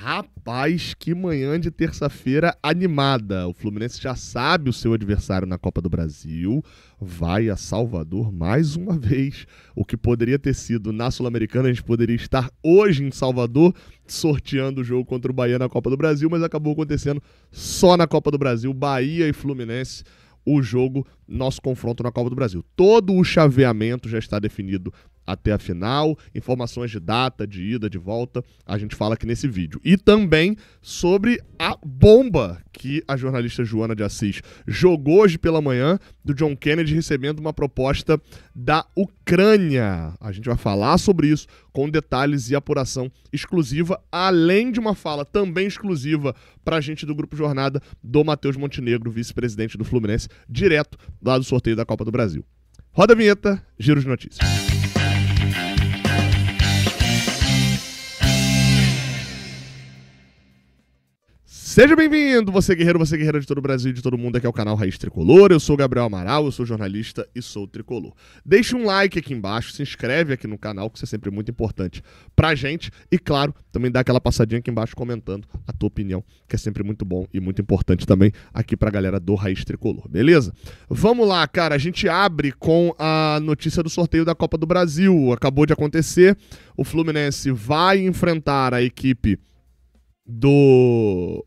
Rapaz, que manhã de terça-feira animada. O Fluminense já sabe o seu adversário na Copa do Brasil. Vai a Salvador mais uma vez. O que poderia ter sido na Sul-Americana, a gente poderia estar hoje em Salvador sorteando o jogo contra o Bahia na Copa do Brasil, mas acabou acontecendo só na Copa do Brasil. Bahia e Fluminense, o jogo, nosso confronto na Copa do Brasil. Todo o chaveamento já está definido até a final, informações de data, de ida, de volta, a gente fala aqui nesse vídeo. E também sobre a bomba que a jornalista Joana de Assis jogou hoje pela manhã do John Kennedy recebendo uma proposta da Ucrânia. A gente vai falar sobre isso com detalhes e apuração exclusiva, além de uma fala também exclusiva pra gente do Grupo Jornada do Matheus Montenegro, vice-presidente do Fluminense, direto lá do sorteio da Copa do Brasil. Roda a vinheta, giro de notícias. Seja bem-vindo, você guerreira de todo o Brasil e de todo mundo, aqui é o canal Raiz Tricolor. Eu sou o Gabriel Amaral, eu sou jornalista e sou tricolor. Deixe um like aqui embaixo, se inscreve aqui no canal, que isso é sempre muito importante pra gente. E claro, também dá aquela passadinha aqui embaixo comentando a tua opinião, que é sempre muito bom e muito importante também aqui pra galera do Raiz Tricolor, beleza? Vamos lá, cara, a gente abre com a notícia do sorteio da Copa do Brasil. Acabou de acontecer, o Fluminense vai enfrentar a equipe do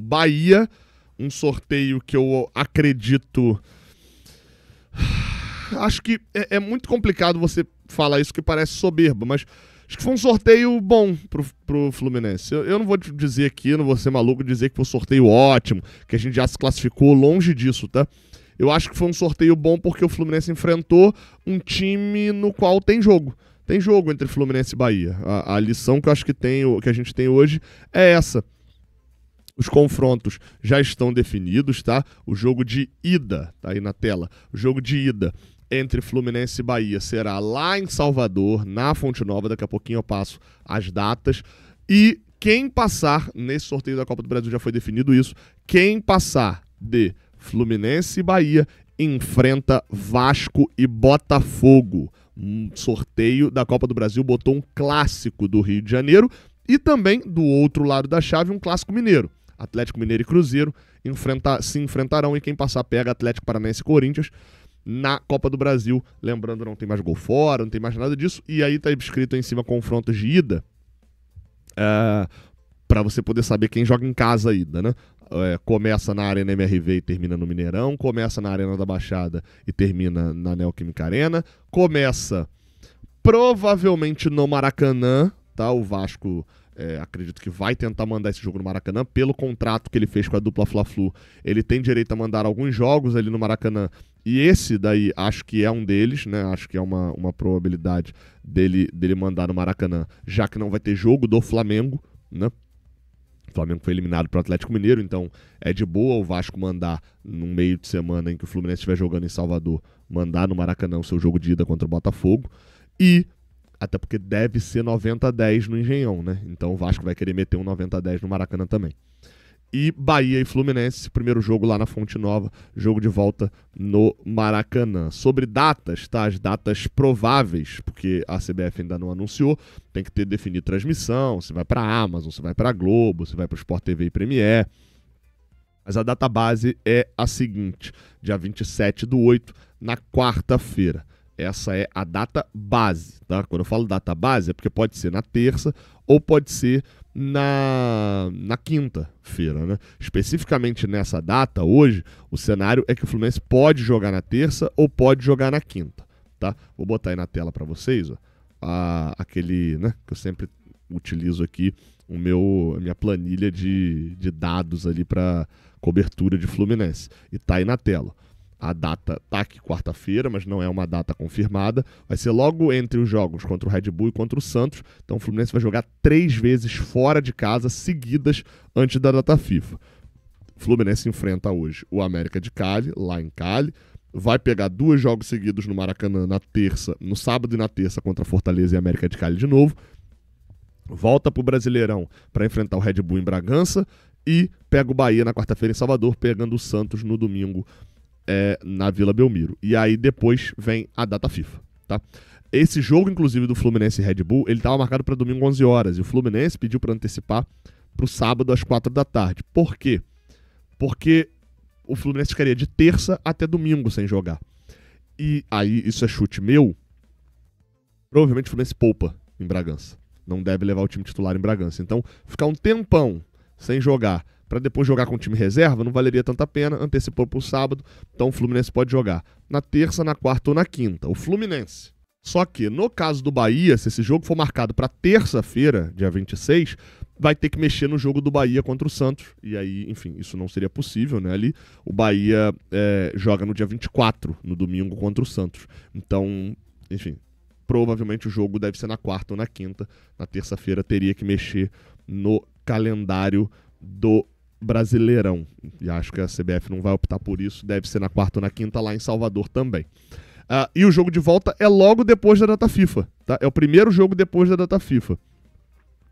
Bahia, um sorteio que eu acredito... Acho que é muito complicado você falar isso, que parece soberbo, mas acho que foi um sorteio bom pro Fluminense. Eu não vou te dizer aqui, não vou ser maluco dizer que foi um sorteio ótimo, que a gente já se classificou, longe disso, tá? Eu acho que foi um sorteio bom porque o Fluminense enfrentou um time no qual tem jogo. Tem jogo entre Fluminense e Bahia. A lição que eu acho que a gente tem hoje é essa. Os confrontos já estão definidos, tá? O jogo de ida, tá aí na tela. O jogo de ida entre Fluminense e Bahia será lá em Salvador, na Fonte Nova. Daqui a pouquinho eu passo as datas. E quem passar, nesse sorteio da Copa do Brasil já foi definido isso, quem passar de Fluminense e Bahia enfrenta Vasco e Botafogo. Um sorteio da Copa do Brasil botou um clássico do Rio de Janeiro e também, do outro lado da chave, um clássico mineiro. Atlético Mineiro e Cruzeiro se enfrentarão e quem passar pega Atlético Paranaense e Corinthians na Copa do Brasil. Lembrando, não tem mais gol fora, não tem mais nada disso. E aí tá escrito aí em cima confrontos de ida, para você poder saber quem joga em casa a ida, né? Começa na Arena MRV e termina no Mineirão, começa na Arena da Baixada e termina na Neoquímica Arena, começa provavelmente no Maracanã, tá? O Vasco... acredito que vai tentar mandar esse jogo no Maracanã. Pelo contrato que ele fez com a dupla Fla-Flu, ele tem direito a mandar alguns jogos ali no Maracanã. E esse daí acho que é um deles, né? Acho que é uma probabilidade dele mandar no Maracanã, já que não vai ter jogo do Flamengo, né? O Flamengo foi eliminado para o Atlético Mineiro, então é de boa o Vasco mandar no meio de semana em que o Fluminense estiver jogando em Salvador, mandar no Maracanã o seu jogo de ida contra o Botafogo. E até porque deve ser 90-10 no Engenhão, né? Então o Vasco vai querer meter um 90-10 no Maracanã também. E Bahia e Fluminense, primeiro jogo lá na Fonte Nova, jogo de volta no Maracanã. Sobre datas, tá? As datas prováveis, porque a CBF ainda não anunciou, tem que ter definido transmissão, se vai para a Amazon, se vai para a Globo, se vai para o Sport TV e Premiere. Mas a data base é a seguinte, dia 27/8, na quarta-feira. Essa é a data base, tá? Quando eu falo data base é porque pode ser na terça ou pode ser na quinta-feira, né? Especificamente nessa data, hoje, o cenário é que o Fluminense pode jogar na terça ou pode jogar na quinta, tá? Vou botar aí na tela para vocês, ó, aquele, né, que eu sempre utilizo aqui, a minha planilha de dados ali para cobertura de Fluminense. E tá aí na tela. A data tá aqui quarta-feira, mas não é uma data confirmada. Vai ser logo entre os jogos contra o Red Bull e contra o Santos. Então o Fluminense vai jogar 3 vezes fora de casa, seguidas antes da data FIFA. O Fluminense enfrenta hoje o América de Cali, lá em Cali. Vai pegar 2 jogos seguidos no Maracanã no sábado e na terça contra Fortaleza e América de Cali de novo. Volta pro Brasileirão para enfrentar o Red Bull em Bragança. E pega o Bahia na quarta-feira em Salvador, pegando o Santos no domingo na Vila Belmiro. E aí depois vem a data FIFA, tá? Esse jogo, inclusive, do Fluminense e Red Bull, ele estava marcado para domingo 11 horas. E o Fluminense pediu para antecipar pro sábado às 4 da tarde. Por quê? Porque o Fluminense ficaria de terça até domingo sem jogar. E aí, isso é chute meu, provavelmente o Fluminense poupa em Bragança. Não deve levar o time titular em Bragança. Então, ficar um tempão sem jogar para depois jogar com o time reserva não valeria tanta pena. Antecipou pro sábado, então o Fluminense pode jogar na terça, na quarta ou na quinta. O Fluminense. Só que, no caso do Bahia, se esse jogo for marcado para terça-feira, dia 26, vai ter que mexer no jogo do Bahia contra o Santos. E aí, enfim, isso não seria possível, né? Ali, o Bahia joga no dia 24, no domingo, contra o Santos. Então, enfim, provavelmente o jogo deve ser na quarta ou na quinta. Na terça-feira teria que mexer no calendário do Brasileirão. E acho que a CBF não vai optar por isso. Deve ser na quarta ou na quinta, lá em Salvador também. E o jogo de volta é logo depois da data FIFA. Tá? É o primeiro jogo depois da data FIFA.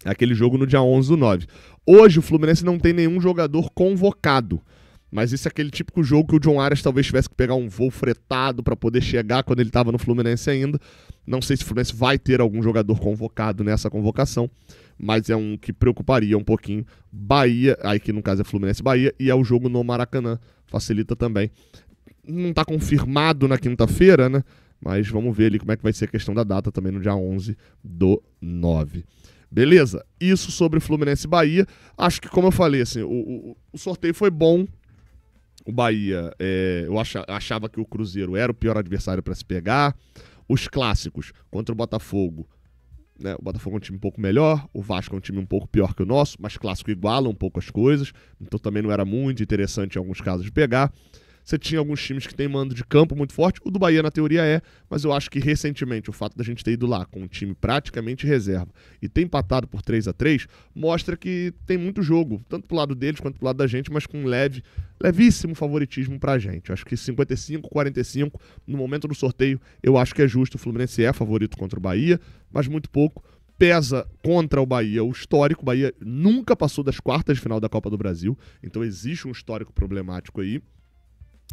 É aquele jogo no dia 11/9. Hoje o Fluminense não tem nenhum jogador convocado. Mas esse é aquele típico jogo que o John Arias talvez tivesse que pegar um voo fretado para poder chegar quando ele estava no Fluminense ainda. Não sei se o Fluminense vai ter algum jogador convocado nessa convocação, mas é um que preocuparia um pouquinho. Bahia, aí que no caso é Fluminense Bahia, e é o jogo no Maracanã. Facilita também. Não está confirmado na quinta-feira, né? Mas vamos ver ali como é que vai ser a questão da data também no dia 11/9. Beleza? Isso sobre Fluminense e Bahia. Acho que, como eu falei, assim, o sorteio foi bom. O Bahia, eu achava que o Cruzeiro era o pior adversário para se pegar. Os clássicos contra o Botafogo, né? O Botafogo é um time um pouco melhor, o Vasco é um time um pouco pior que o nosso, mas clássico iguala um pouco as coisas. Então também não era muito interessante em alguns casos de pegar. Você tinha alguns times que têm mando de campo muito forte. O do Bahia, na teoria, mas eu acho que recentemente o fato da gente ter ido lá com um time praticamente reserva e ter empatado por 3-3 mostra que tem muito jogo, tanto pro lado deles quanto pro lado da gente, mas com levíssimo favoritismo pra gente. Eu acho que 55-45 no momento do sorteio, eu acho que é justo. O Fluminense é favorito contra o Bahia, mas muito pouco. Pesa contra o Bahia o histórico. O Bahia nunca passou das quartas de final da Copa do Brasil, então existe um histórico problemático aí.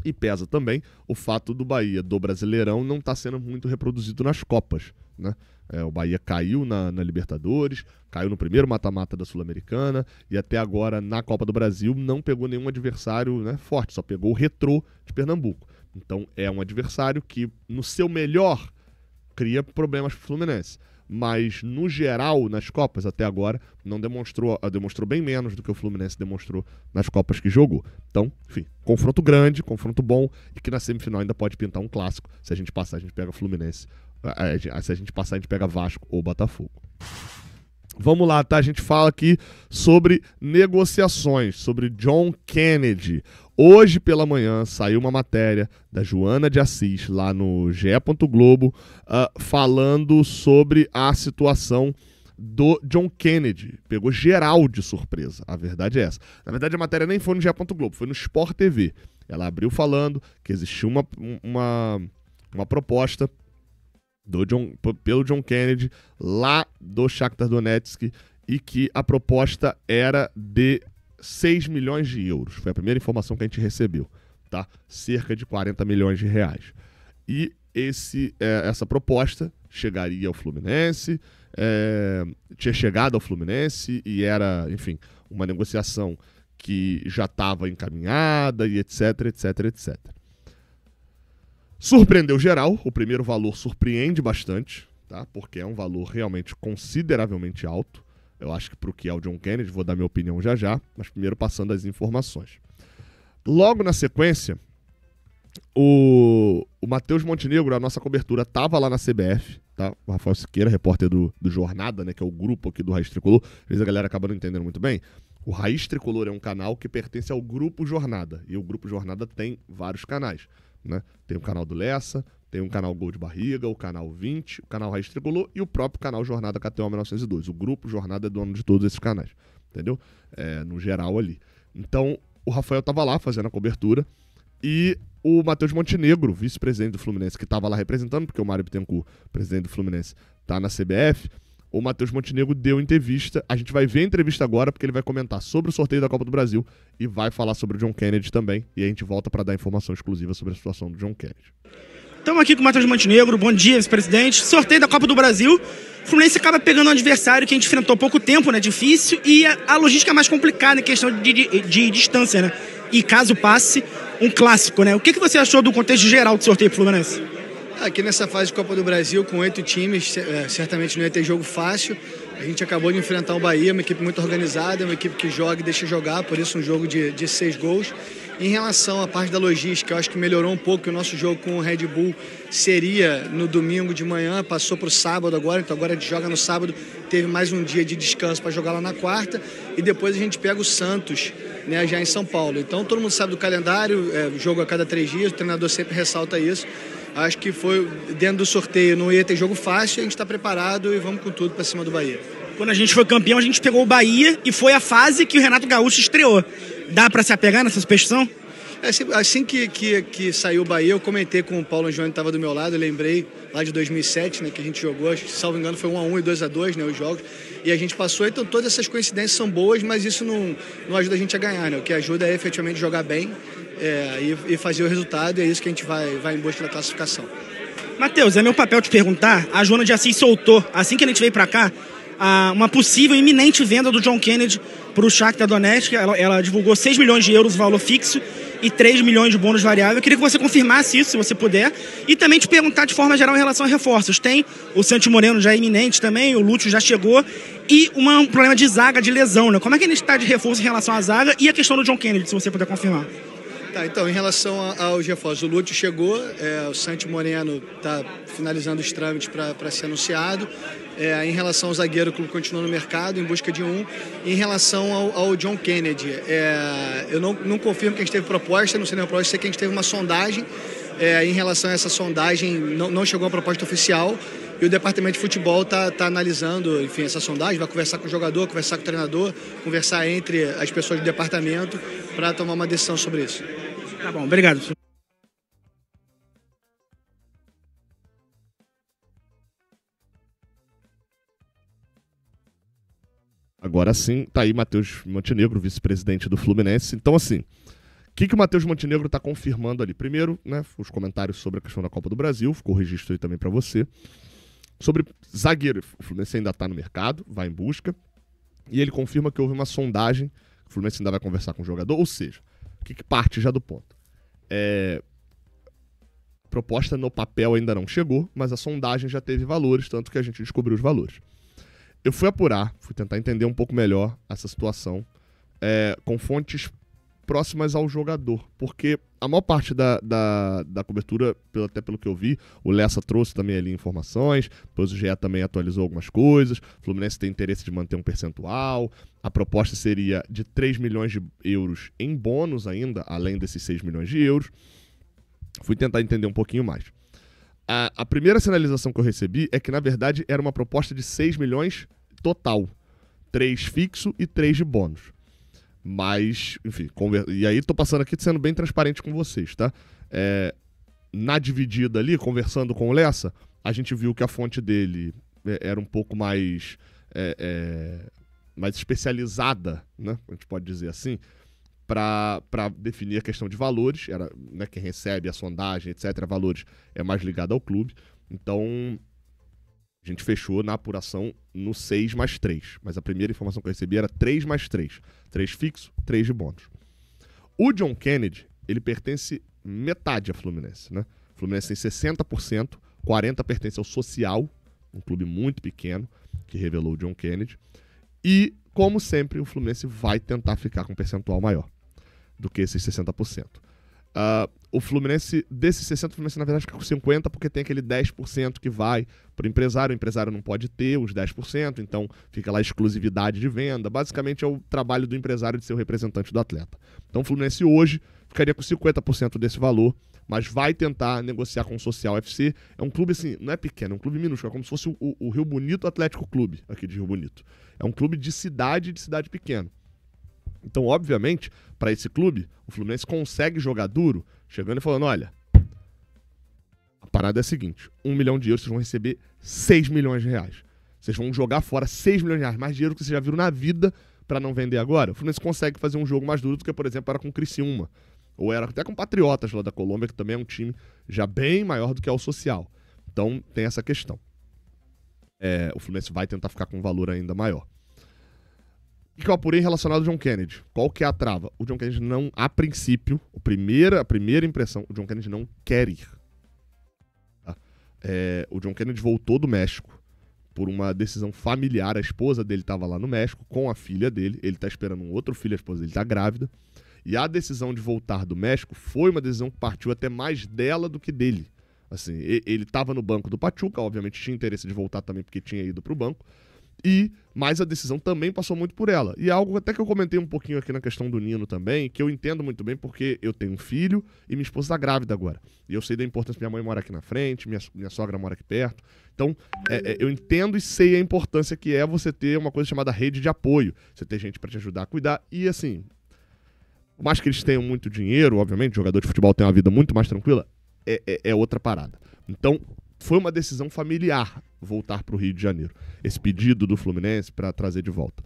E pesa também o fato do Bahia, do Brasileirão, não estar sendo muito reproduzido nas Copas, né? O Bahia caiu na Libertadores, caiu no primeiro mata-mata da Sul-Americana e até agora na Copa do Brasil não pegou nenhum adversário, né, forte, só pegou o Retrô de Pernambuco. Então é um adversário que, no seu melhor, cria problemas para o Fluminense. Mas, no geral, nas Copas, até agora, não demonstrou bem menos do que o Fluminense demonstrou nas Copas que jogou. Então, enfim, confronto grande, confronto bom, e que na semifinal ainda pode pintar um clássico. Se a gente passar, a gente pega Fluminense. Se a gente passar, a gente pega Vasco ou Botafogo. Vamos lá, tá? A gente fala aqui sobre negociações, sobre John Kennedy. Hoje pela manhã saiu uma matéria da Joana de Assis, lá no GE. Globo, falando sobre a situação do John Kennedy. Pegou geral de surpresa, a verdade é essa. Na verdade, a matéria nem foi no GE. Globo, foi no Sport TV. Ela abriu falando que existiu uma proposta pelo John Kennedy lá do Shakhtar Donetsk e que a proposta era de 6 milhões de euros. Foi a primeira informação que a gente recebeu, tá? Cerca de 40 milhões de reais. E essa proposta chegaria ao Fluminense, tinha chegado ao Fluminense e era, enfim, uma negociação que já estava encaminhada e etc, etc, etc. Surpreendeu geral, o primeiro valor surpreende bastante, tá? Porque é um valor realmente consideravelmente alto. Eu acho que para o que é o John Kennedy, vou dar minha opinião já, mas primeiro passando as informações. Logo na sequência, o Matheus Montenegro, a nossa cobertura, estava lá na CBF, tá? O Rafael Siqueira, repórter do Jornada, né, que é o grupo aqui do Raiz Tricolor. Às vezes a galera acaba não entendendo muito bem. O Raiz Tricolor é um canal que pertence ao Grupo Jornada, e o Grupo Jornada tem vários canais, né? Tem o canal do Lessa, tem um canal Gol de Barriga, o canal 20, o canal Raiz Tricolor e o próprio canal Jornada KTO 1902. O Grupo Jornada é dono de todos esses canais, entendeu? No geral ali. Então, o Rafael estava lá fazendo a cobertura e o Matheus Montenegro, vice-presidente do Fluminense, que estava lá representando, porque o Mário Bittencourt, presidente do Fluminense, está na CBF, o Matheus Montenegro deu entrevista. A gente vai ver a entrevista agora, porque ele vai comentar sobre o sorteio da Copa do Brasil e vai falar sobre o John Kennedy também. E a gente volta para dar informação exclusiva sobre a situação do John Kennedy. Estamos aqui com o Matheus Montenegro. Bom dia, vice-presidente. Sorteio da Copa do Brasil. O Fluminense acaba pegando um adversário que a gente enfrentou há pouco tempo, né? Difícil. E a logística é mais complicada em questão de distância, né? E caso passe, um clássico, né? O que você achou do contexto geral do sorteio pro Fluminense? Aqui nessa fase de Copa do Brasil, com 8 times, certamente não ia ter jogo fácil. A gente acabou de enfrentar o Bahia, uma equipe muito organizada, uma equipe que joga e deixa jogar, por isso um jogo de 6 gols. Em relação à parte da logística, eu acho que melhorou um pouco. O nosso jogo com o Red Bull seria no domingo de manhã, passou para o sábado agora, então agora a gente joga no sábado, teve mais um dia de descanso para jogar lá na quarta, e depois a gente pega o Santos, né, já em São Paulo. Então todo mundo sabe do calendário, jogo a cada 3 dias, o treinador sempre ressalta isso. Acho que foi dentro do sorteio, não ia ter jogo fácil, a gente está preparado e vamos com tudo para cima do Bahia. Quando a gente foi campeão, a gente pegou o Bahia e foi a fase que o Renato Gaúcho estreou. Dá para se apegar nessa superstição? Assim que saiu o Bahia, eu comentei com o Paulo João, que estava do meu lado, eu lembrei lá de 2007, né, que a gente jogou, acho que, salvo engano, foi 1-1 e 2-2, né, os jogos, e a gente passou. Então todas essas coincidências são boas, mas isso não ajuda a gente a ganhar, né? O que ajuda é efetivamente jogar bem e fazer o resultado, e é isso que a gente vai em busca da classificação. Matheus, é meu papel te perguntar, a Joana de Assis soltou, assim que a gente veio para cá, uma possível iminente venda do John Kennedy para o Shakhtar Donetsk. Ela divulgou 6 milhões de euros valor fixo e 3 milhões de bônus variável. Eu queria que você confirmasse isso, se você puder, e também te perguntar de forma geral em relação a reforços. Tem o Santi Moreno já iminente também, o Lúcio já chegou, e um problema de zaga, de lesão, né? Como é que ele está de reforço em relação à zaga e a questão do John Kennedy, se você puder confirmar? Tá, então, em relação aos reforços, o Lúcio chegou, o Santi Moreno está finalizando os trâmites para ser anunciado. Em relação ao zagueiro, o clube continua no mercado em busca de um. Em relação ao John Kennedy, eu não confirmo que a gente teve proposta, não sei nenhuma proposta, sei que a gente teve uma sondagem. Em relação a essa sondagem, não chegou a proposta oficial, e o departamento de futebol está analisando, enfim, essa sondagem, vai conversar com o jogador, conversar com o treinador, conversar entre as pessoas do departamento para tomar uma decisão sobre isso. Tá bom, obrigado. Agora sim, tá aí Matheus Montenegro, vice-presidente do Fluminense. Então, assim, o que o Matheus Montenegro tá confirmando ali? Primeiro, né, os comentários sobre a questão da Copa do Brasil, ficou o registro aí também para você. Sobre zagueiro, o Fluminense ainda tá no mercado, vai em busca. E ele confirma que houve uma sondagem, o Fluminense ainda vai conversar com o jogador, ou seja, o que parte já do ponto? A proposta no papel ainda não chegou, mas a sondagem já teve valores, tanto que a gente descobriu os valores. Eu fui apurar, fui tentar entender um pouco melhor essa situação com fontes próximas ao jogador, porque a maior parte da cobertura, até pelo que eu vi, o Lessa trouxe também ali informações, depois o GE também atualizou algumas coisas, o Fluminense tem interesse de manter um percentual, a proposta seria de 3 milhões de euros em bônus ainda, além desses 6 milhões de euros. Fui tentar entender um pouquinho mais. A primeira sinalização que eu recebi é que, na verdade, era uma proposta de 6 milhões total. 3 fixo e 3 de bônus. Mas, enfim, e aí tô passando aqui sendo bem transparente com vocês, tá? Na dividida ali, conversando com o Lessa, a gente viu que a fonte dele era um pouco mais especializada, né? A gente pode dizer assim, para definir a questão de valores, era, né, quem recebe a sondagem, etc., valores é mais ligado ao clube. Então, a gente fechou na apuração no 6 mais 3. Mas a primeira informação que eu recebi era 3 mais 3. 3 fixo, 3 de bônus. O John Kennedy, ele pertence metade à Fluminense, né? O Fluminense tem 60%, 40% pertence ao Social, um clube muito pequeno, que revelou o John Kennedy. E, como sempre, o Fluminense vai tentar ficar com um percentual maior do que esses 60%. O Fluminense, desses 60%, o Fluminense na verdade fica com 50%, porque tem aquele 10% que vai para o empresário não pode ter os 10%, então fica lá a exclusividade de venda. Basicamente é o trabalho do empresário de ser o representante do atleta. Então o Fluminense hoje ficaria com 50% desse valor, mas vai tentar negociar com o Social FC. É um clube assim, não é pequeno, é um clube minúsculo, é como se fosse o Rio Bonito Atlético Clube, aqui de Rio Bonito. É um clube de cidade pequena. Então, obviamente, para esse clube, o Fluminense consegue jogar duro, chegando e falando, olha, a parada é a seguinte, 1 milhão de euros, vocês vão receber 6 milhões de reais. Vocês vão jogar fora 6 milhões de reais, mais dinheiro que vocês já viram na vida para não vender agora. O Fluminense consegue fazer um jogo mais duro do que, por exemplo, era com o Criciúma, Ou era até com o Patriotas lá da Colômbia, que também é um time já bem maior do que é o Social. Então tem essa questão. O Fluminense vai tentar ficar com um valor ainda maior. O que eu apurei relacionado ao John Kennedy? Qual que é a trava? O John Kennedy não, a princípio, a primeira impressão, o John Kennedy não quer ir. Tá? O John Kennedy voltou do México por uma decisão familiar. A esposa dele estava lá no México com a filha dele. Ele está esperando um outro filho, a esposa dele está grávida. E a decisão de voltar do México foi uma decisão que partiu até mais dela do que dele. Assim, ele estava no banco do Pachuca, obviamente tinha interesse de voltar também porque tinha ido para o banco. Mas a decisão também passou muito por ela. E algo até que eu comentei um pouquinho aqui na questão do Nino também, que eu entendo muito bem porque eu tenho um filho e minha esposa está grávida agora. E eu sei da importância, minha mãe mora aqui na frente, minha sogra mora aqui perto. Então, eu entendo e sei a importância que é você ter uma coisa chamada rede de apoio. Você ter gente para te ajudar a cuidar. E assim, por mais que eles tenham muito dinheiro, obviamente, o jogador de futebol tem uma vida muito mais tranquila, é outra parada. Então, foi uma decisão familiar voltar para o Rio de Janeiro. Esse pedido do Fluminense para trazer de volta.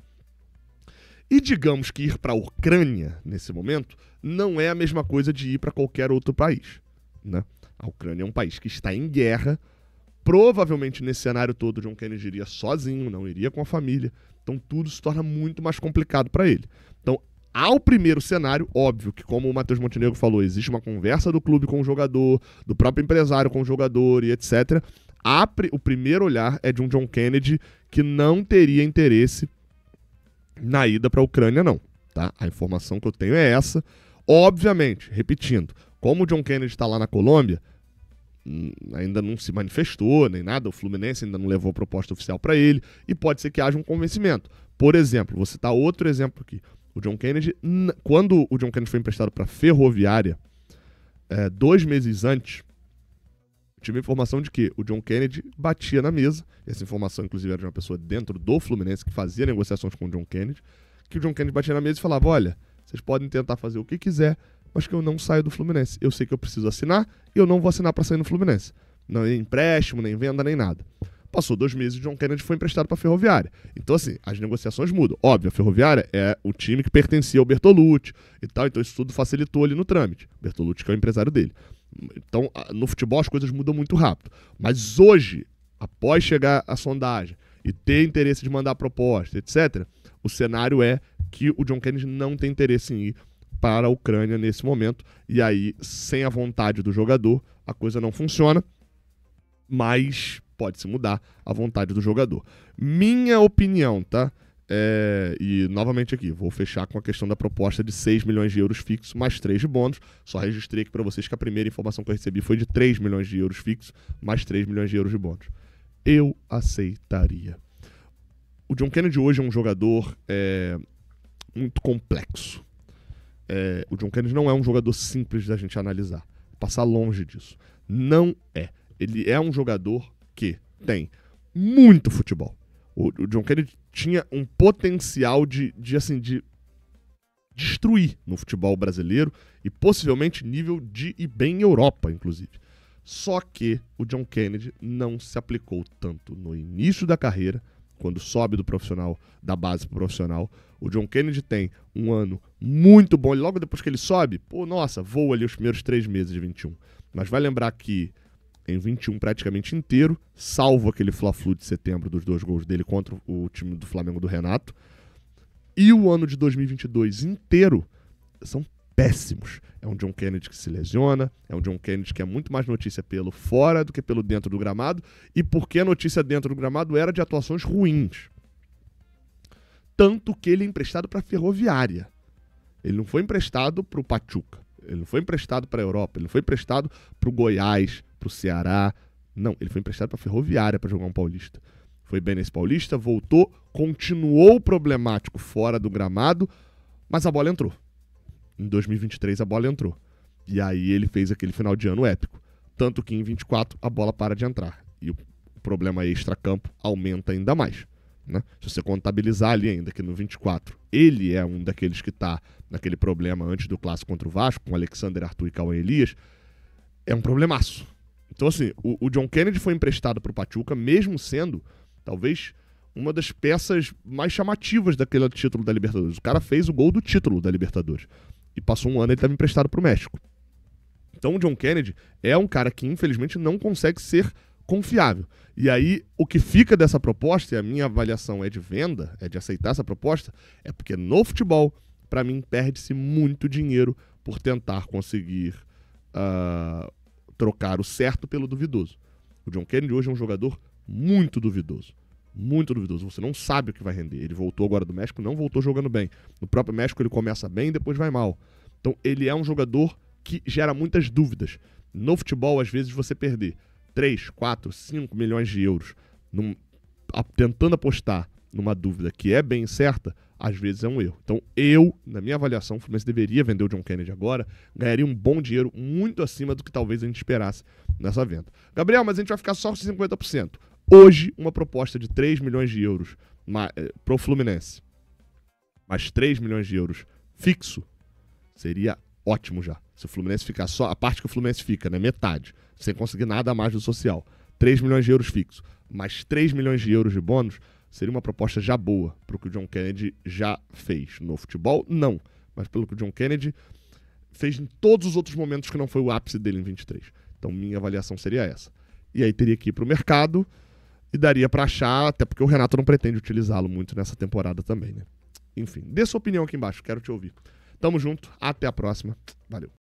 E digamos que ir para a Ucrânia, nesse momento, não é a mesma coisa de ir para qualquer outro país. Né? A Ucrânia é um país que está em guerra. Provavelmente, nesse cenário todo, o John Kennedy iria sozinho, não iria com a família. Então, tudo se torna muito mais complicado para ele. Então, ao primeiro cenário, óbvio que, como o Matheus Montenegro falou, existe uma conversa do clube com o jogador, do próprio empresário com o jogador e etc. O primeiro olhar é de um John Kennedy que não teria interesse na ida para a Ucrânia, não. Tá? A informação que eu tenho é essa. Obviamente, repetindo, como o John Kennedy está lá na Colômbia, ainda não se manifestou nem nada, o Fluminense ainda não levou proposta oficial para ele, e pode ser que haja um convencimento. Por exemplo, vou citar outro exemplo aqui. O John Kennedy, quando o John Kennedy foi emprestado para a Ferroviária, 2 meses antes, eu tive a informação de que o John Kennedy batia na mesa. Essa informação, inclusive, era de uma pessoa dentro do Fluminense que fazia negociações com o John Kennedy. Que o John Kennedy batia na mesa e falava: olha, vocês podem tentar fazer o que quiser, mas que eu não saio do Fluminense. Eu sei que eu preciso assinar e eu não vou assinar para sair no Fluminense. Não é empréstimo, nem venda, nem nada. Passou 2 meses e o John Kennedy foi emprestado para a Ferroviária. Então, assim, as negociações mudam. Óbvio, a Ferroviária é o time que pertencia ao Bertolucci e tal, então isso tudo facilitou ali no trâmite. Bertolucci, que é o empresário dele. Então, no futebol as coisas mudam muito rápido. Mas hoje, após chegar a sondagem e ter interesse de mandar proposta, etc., o cenário é que o John Kennedy não tem interesse em ir para a Ucrânia nesse momento. E aí, sem a vontade do jogador, a coisa não funciona. Mas pode-se mudar a vontade do jogador. Minha opinião, tá? E novamente aqui, vou fechar com a questão da proposta de 6 milhões de euros fixos, mais 3 de bônus. Só registrei aqui para vocês que a primeira informação que eu recebi foi de 3 milhões de euros fixos, mais 3 milhões de euros de bônus. Eu aceitaria. O John Kennedy hoje é um jogador muito complexo. O John Kennedy não é um jogador simples da gente analisar. Passar longe disso. Não é. Ele é um jogador que tem muito futebol. O John Kennedy tinha um potencial de destruir no futebol brasileiro e possivelmente nível de ir bem em Europa, inclusive. Só que o John Kennedy não se aplicou tanto no início da carreira, quando sobe do profissional, da base pro profissional. O John Kennedy tem um ano muito bom, e logo depois que ele sobe, voa ali os primeiros 3 meses de 21. Mas vai lembrar que em 21 praticamente inteiro, salvo aquele Fla-Flu de setembro dos 2 gols dele contra o time do Flamengo do Renato. E o ano de 2022 inteiro são péssimos. É um John Kennedy que se lesiona, é um John Kennedy que é muito mais notícia pelo fora do que pelo dentro do gramado, e porque a notícia dentro do gramado era de atuações ruins. Tanto que ele é emprestado para a Ferroviária. Ele não foi emprestado para o Pachuca, ele não foi emprestado para a Europa, ele não foi emprestado para o Goiás, para o Ceará. Não, ele foi emprestado para a Ferroviária para jogar um Paulista. Foi bem nesse Paulista, voltou, continuou problemático fora do gramado, mas a bola entrou. Em 2023 a bola entrou. E aí ele fez aquele final de ano épico. Tanto que em 24 a bola para de entrar. E o problema extra-campo aumenta ainda mais. Né? Se você contabilizar ali ainda que no 24 ele é um daqueles que está naquele problema antes do clássico contra o Vasco, com Alexander, Arthur e Cauã Elias, é um problemaço. Então, assim, o John Kennedy foi emprestado para o Pachuca, mesmo sendo, talvez, uma das peças mais chamativas daquele título da Libertadores. O cara fez o gol do título da Libertadores. e passou um ano ele estava emprestado para o México. Então o John Kennedy é um cara que infelizmente não consegue ser confiável. E aí o que fica dessa proposta, e a minha avaliação é de venda, é de aceitar essa proposta, é porque no futebol, para mim, perde-se muito dinheiro por tentar conseguir trocar o certo pelo duvidoso. O John Kennedy hoje é um jogador muito duvidoso. Muito duvidoso. Você não sabe o que vai render. Ele voltou agora do México, não voltou jogando bem. No próprio México ele começa bem e depois vai mal. Então ele é um jogador que gera muitas dúvidas. No futebol, às vezes, você perder 3, 4, 5 milhões de euros tentando apostar numa dúvida que é bem certa, às vezes é um erro. Então na minha avaliação, o Fluminense deveria vender o John Kennedy agora, ganharia um bom dinheiro, muito acima do que talvez a gente esperasse nessa venda. Gabriel, mas a gente vai ficar só com 50%. Hoje, uma proposta de 3 milhões de euros para o Fluminense, mais 3 milhões de euros fixo, seria ótimo já. Se o Fluminense ficar só, a parte que o Fluminense fica, né, metade, sem conseguir nada a mais do social, 3 milhões de euros fixo, mais 3 milhões de euros de bônus, seria uma proposta já boa para o que o John Kennedy já fez. No futebol, não. Mas pelo que o John Kennedy fez em todos os outros momentos que não foi o ápice dele em 23. Então minha avaliação seria essa. E aí teria que ir para o mercado e daria para achar, até porque o Renato não pretende utilizá-lo muito nessa temporada também, né? Enfim, dê sua opinião aqui embaixo, quero te ouvir. Tamo junto, até a próxima. Valeu.